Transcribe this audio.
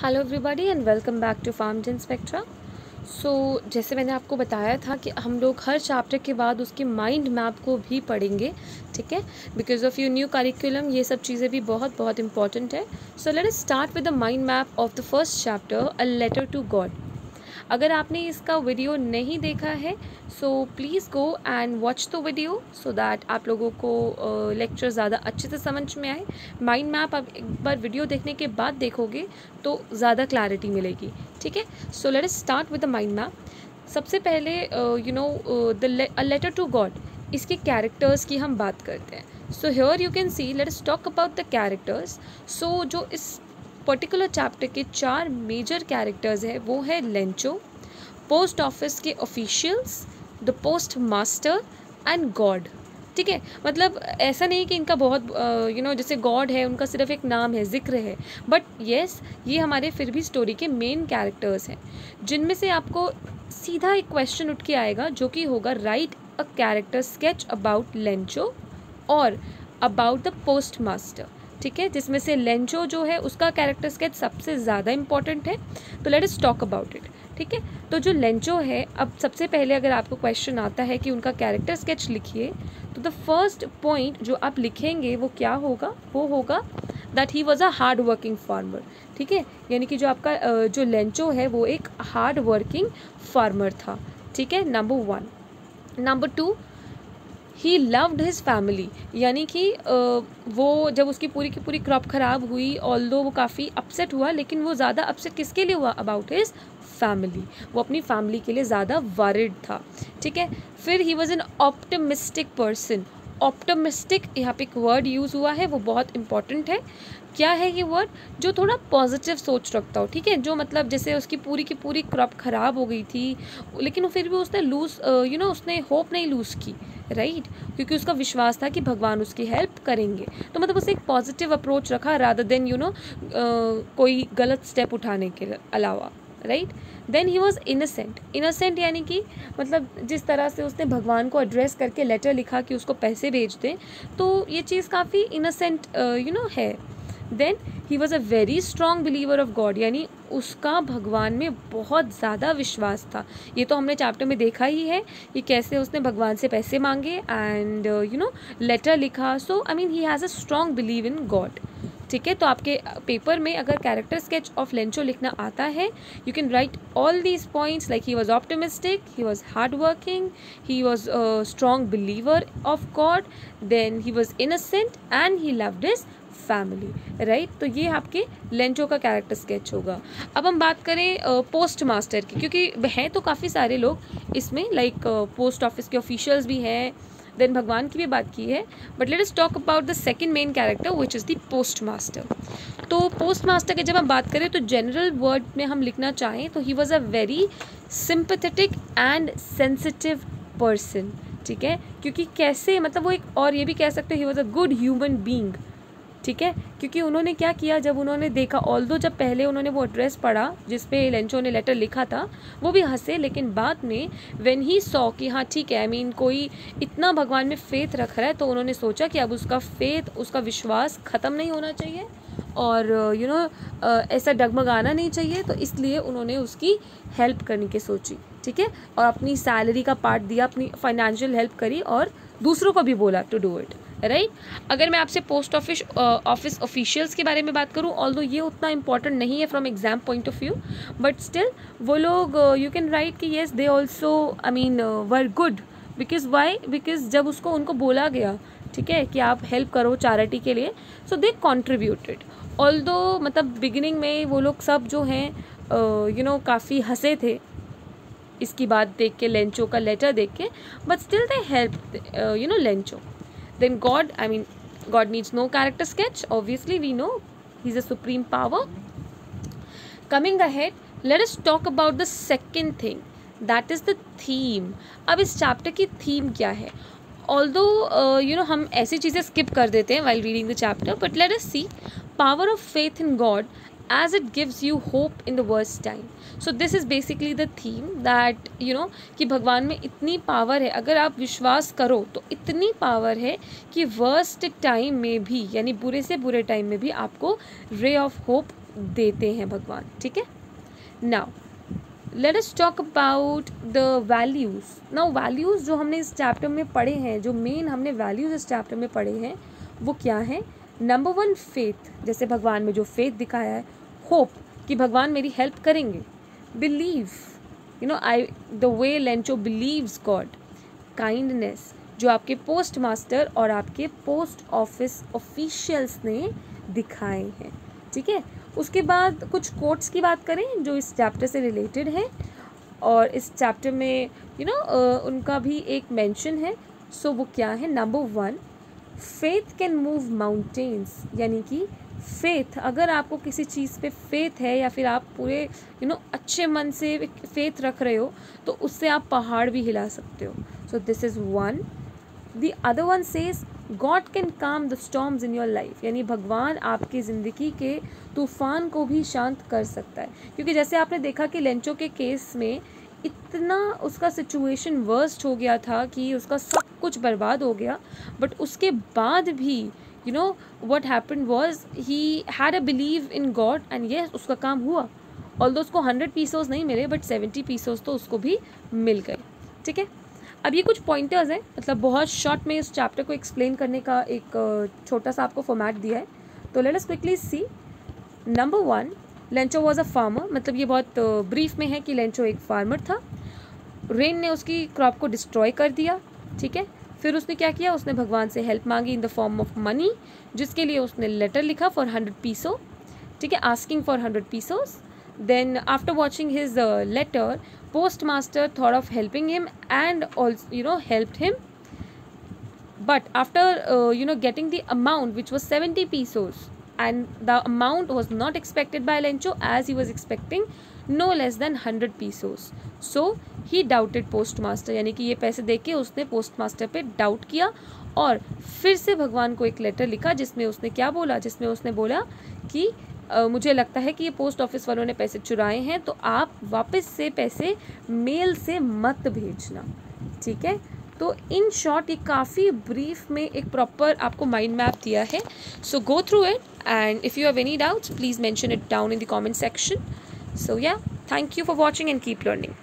Hello everybody and welcome back to Pharmgen Spectra. जैसे मैंने आपको बताया था कि हम लोग हर चैप्टर के बाद उसके माइंड मैप को भी पढ़ेंगे, ठीक है। Because of your new curriculum ये सब चीज़ें भी बहुत बहुत इंपॉर्टेंट है। So let us start with the mind map of the first chapter, a letter to God. अगर आपने इसका वीडियो नहीं देखा है so please go and watch the video so that आप लोगों को लेक्चर ज़्यादा अच्छे से समझ में आए। माइंड मैप आप एक बार वीडियो देखने के बाद देखोगे तो ज़्यादा क्लैरिटी मिलेगी, ठीक है। So let us start with the mind map. सबसे पहले अ लेटर टू गॉड, इसके कैरेक्टर्स की हम बात करते हैं। So here you can see, let us talk about the characters. So जो इस पर्टिकुलर चैप्टर के 4 मेजर कैरेक्टर्स है वो है लेंचो, पोस्ट ऑफिस के officials, the post master and God, ठीक है। मतलब ऐसा नहीं कि इनका बहुत जैसे गॉड है उनका सिर्फ एक नाम है, जिक्र है, बट येस ये हमारे फिर भी स्टोरी के मेन कैरेक्टर्स हैं, जिनमें से आपको सीधा एक क्वेश्चन उठ के आएगा जो कि होगा right a character sketch about Lencho और अबाउट द पोस्ट मास्टर, ठीक है। जिसमें से लेंचो जो है उसका कैरेक्टर स्केच सबसे ज़्यादा इंपॉर्टेंट है, तो late us talk about it, ठीक है। तो जो लेंचो है, अब सबसे पहले अगर आपको क्वेश्चन आता है कि उनका कैरेक्टर स्केच लिखिए, तो द फर्स्ट पॉइंट जो आप लिखेंगे वो क्या होगा, वो होगा that he was a hard working farmer, ठीक है। यानी कि जो आपका जो लेंचो है वो एक हार्ड वर्किंग फार्मर था, ठीक है, नंबर 1। नंबर 2, ही लव्ड हिज फैमिली, यानी कि वो जब उसकी पूरी की पूरी क्रॉप ख़राब हुई, ऑल्दो वो काफ़ी अपसेट हुआ, लेकिन वो ज़्यादा अपसेट किसके लिए हुआ, अबाउट हिज फैमिली, वो अपनी फैमिली के लिए ज़्यादा वरिड था, ठीक है। फिर he was an optimistic person. Optimistic यहाँ पे एक वर्ड यूज़ हुआ है, वो बहुत इंपॉर्टेंट है। क्या है ये वर्ड, जो थोड़ा पॉजिटिव सोच रखता हो, ठीक है। जो मतलब जैसे उसकी पूरी की पूरी क्रॉप ख़राब हो गई थी, लेकिन फिर भी उसने उसने होप नहीं लूज़ की, राइट, क्योंकि उसका विश्वास था कि भगवान उसकी हेल्प करेंगे। तो मतलब उसे एक पॉजिटिव अप्रोच रखा रादर देन कोई गलत स्टेप उठाने के अलावा, right. Then he was innocent. Innocent यानी कि मतलब जिस तरह से उसने भगवान को एड्रेस करके लेटर लिखा कि उसको पैसे भेज दें, तो ये चीज़ काफ़ी इनोसेंट है। Then he was a very strong believer of God, यानी उसका भगवान में बहुत ज़्यादा विश्वास था। ये तो हमने चैप्टर में देखा ही है कि कैसे उसने भगवान से पैसे मांगे एंड लेटर लिखा। So I mean he has a strong believe in God, ठीक है। तो आपके पेपर में अगर कैरेक्टर स्केच ऑफ लेंचो लिखना आता है, you can write all these points like he was optimistic, he was hard working, he was strong believer of God, then he was innocent and he loved his family, right. तो ये आपके Lencho का character sketch होगा। अब हम बात करें post master की, क्योंकि हैं तो काफ़ी सारे लोग इसमें, लाइक पोस्ट ऑफिस के ऑफिशियल्स भी हैं, देन भगवान की भी बात की है, but let us talk about the second main character which is the post master. तो पोस्ट मास्टर की जब हम बात करें तो जनरल वर्ड में हम लिखना चाहें तो ही was a very sympathetic and sensitive person, ठीक है। क्योंकि कैसे, मतलब वो एक, और ये भी कह सकते हैं ही was a good human being, ठीक है। क्योंकि उन्होंने क्या किया, जब उन्होंने देखा, ऑल्दो जब पहले उन्होंने वो एड्रेस पढ़ा जिस पे लेंचो ने लेटर लिखा था, वो भी हंसे, लेकिन बाद में व्हेन ही सॉ कि हाँ ठीक है, आई मीन कोई इतना भगवान में फेथ रख रहा है, तो उन्होंने सोचा कि अब उसका फेथ, उसका विश्वास ख़त्म नहीं होना चाहिए और ऐसा डगमगाना नहीं चाहिए, तो इसलिए उन्होंने उसकी हेल्प करने की सोची, ठीक है। और अपनी सैलरी का पार्ट दिया, अपनी फाइनेंशियल हेल्प करी और दूसरों को भी बोला टू डू इट, राइट। अगर मैं आपसे पोस्ट ऑफिस ऑफिशियल्स के बारे में बात करूं, ऑल्दो ये उतना इंपॉर्टेंट नहीं है from exam point of view, but still वो लोग यू कैन राइट कि yes they also I mean were good, because why, because जब उनको बोला गया, ठीक है, कि आप हेल्प करो चैरिटी के लिए, सो दे कॉन्ट्रीब्यूटेड। ऑल्दो मतलब बिगिनिंग में वो लोग सब जो हैं काफ़ी हंसे थे इसकी बात देख के, लेंचो का लेटर देख के, but still they help Lencho. Then God, I mean, God needs no character sketch. Obviously, we know He's a supreme power. Coming ahead, let us talk about the second thing. That is the theme. अब इस chapter की theme क्या है? Although हम ऐसी चीज़ें skip कर देते हैं while reading the chapter, but let us see power of faith in God as it gives you hope in the worst time. So this is basically the theme that कि भगवान में इतनी पावर है, अगर आप विश्वास करो तो इतनी पावर है कि वर्स्ट टाइम में भी, यानी बुरे से बुरे टाइम में भी आपको रे ऑफ होप देते हैं भगवान, ठीक है। Now let us talk about the values. Now values जो हमने इस चैप्टर में पढ़े हैं, जो मेन हमने वैल्यूज़ इस चैप्टर में पढ़े हैं वो क्या है। नंबर 1 फेथ, जैसे भगवान में जो फेथ दिखाया है। होप कि भगवान मेरी हेल्प करेंगे। Believe, you know I the way Lencho believes God. Kindness, जो आपके पोस्ट मास्टर और आपके पोस्ट ऑफिस ऑफिशियल्स ने दिखाए हैं, ठीक है। उसके बाद कुछ कोट्स की बात करें जो इस चैप्टर से रिलेटेड है, और इस चैप्टर में उनका भी एक मेंशन है। सो वो क्या है। Number 1, faith can move mountains, यानी कि फेथ, अगर आपको किसी चीज़ पे फेथ है या फिर आप पूरे अच्छे मन से फेथ रख रहे हो तो उससे आप पहाड़ भी हिला सकते हो। So this is 1। The other one says God can calm the storms in your life, यानी भगवान आपकी ज़िंदगी के तूफ़ान को भी शांत कर सकता है। क्योंकि जैसे आपने देखा कि लेंचो के केस में इतना उसका सिचुएशन वर्स्ट हो गया था कि उसका सब कुछ बर्बाद हो गया, बट उसके बाद भी what happened was he had a belief in God and yes उसका काम हुआ। ऑल्दो उसको 100 पीसोस नहीं मिले बट 70 पीसोस तो उसको भी मिल गए, ठीक है। अब ये कुछ पॉइंटर्स हैं, मतलब बहुत शॉर्ट में इस चैप्टर को एक्सप्लेन करने का एक छोटा सा आपको फॉर्मेट दिया है। तो let us quickly see. Number 1, Lencho was a farmer, मतलब ये बहुत ब्रीफ में है कि लेंचो एक फार्मर था। रेन ने उसकी क्रॉप को डिस्ट्रॉय कर दिया, ठीक है। फिर उसने क्या किया, उसने भगवान से हेल्प मांगी in the form of money, जिसके लिए उसने लेटर लिखा फॉर 100 पीसो, ठीक है, asking for 100 pesos. Then after watching his letter, post master thought of helping him and also helped him, but after getting the amount which was 70 pesos, and the amount was not expected by Lencho as he was expecting no less than 100 pesos, so he doubted postmaster, यानी कि ये पैसे देके उसने post master पे doubt किया और फिर से भगवान को एक लेटर लिखा जिसमें उसने क्या बोला, जिसमें उसने बोला कि मुझे लगता है कि ये पोस्ट ऑफिस वालों ने पैसे चुराए हैं, तो आप वापस से पैसे मेल से मत भेजना, ठीक है। तो इन शॉर्ट ये काफ़ी ब्रीफ में एक प्रॉपर आपको माइंड मैप दिया है। So go through it and if you have any doubts please mention it down in the comment section. So yeah, thank you for watching and keep learning.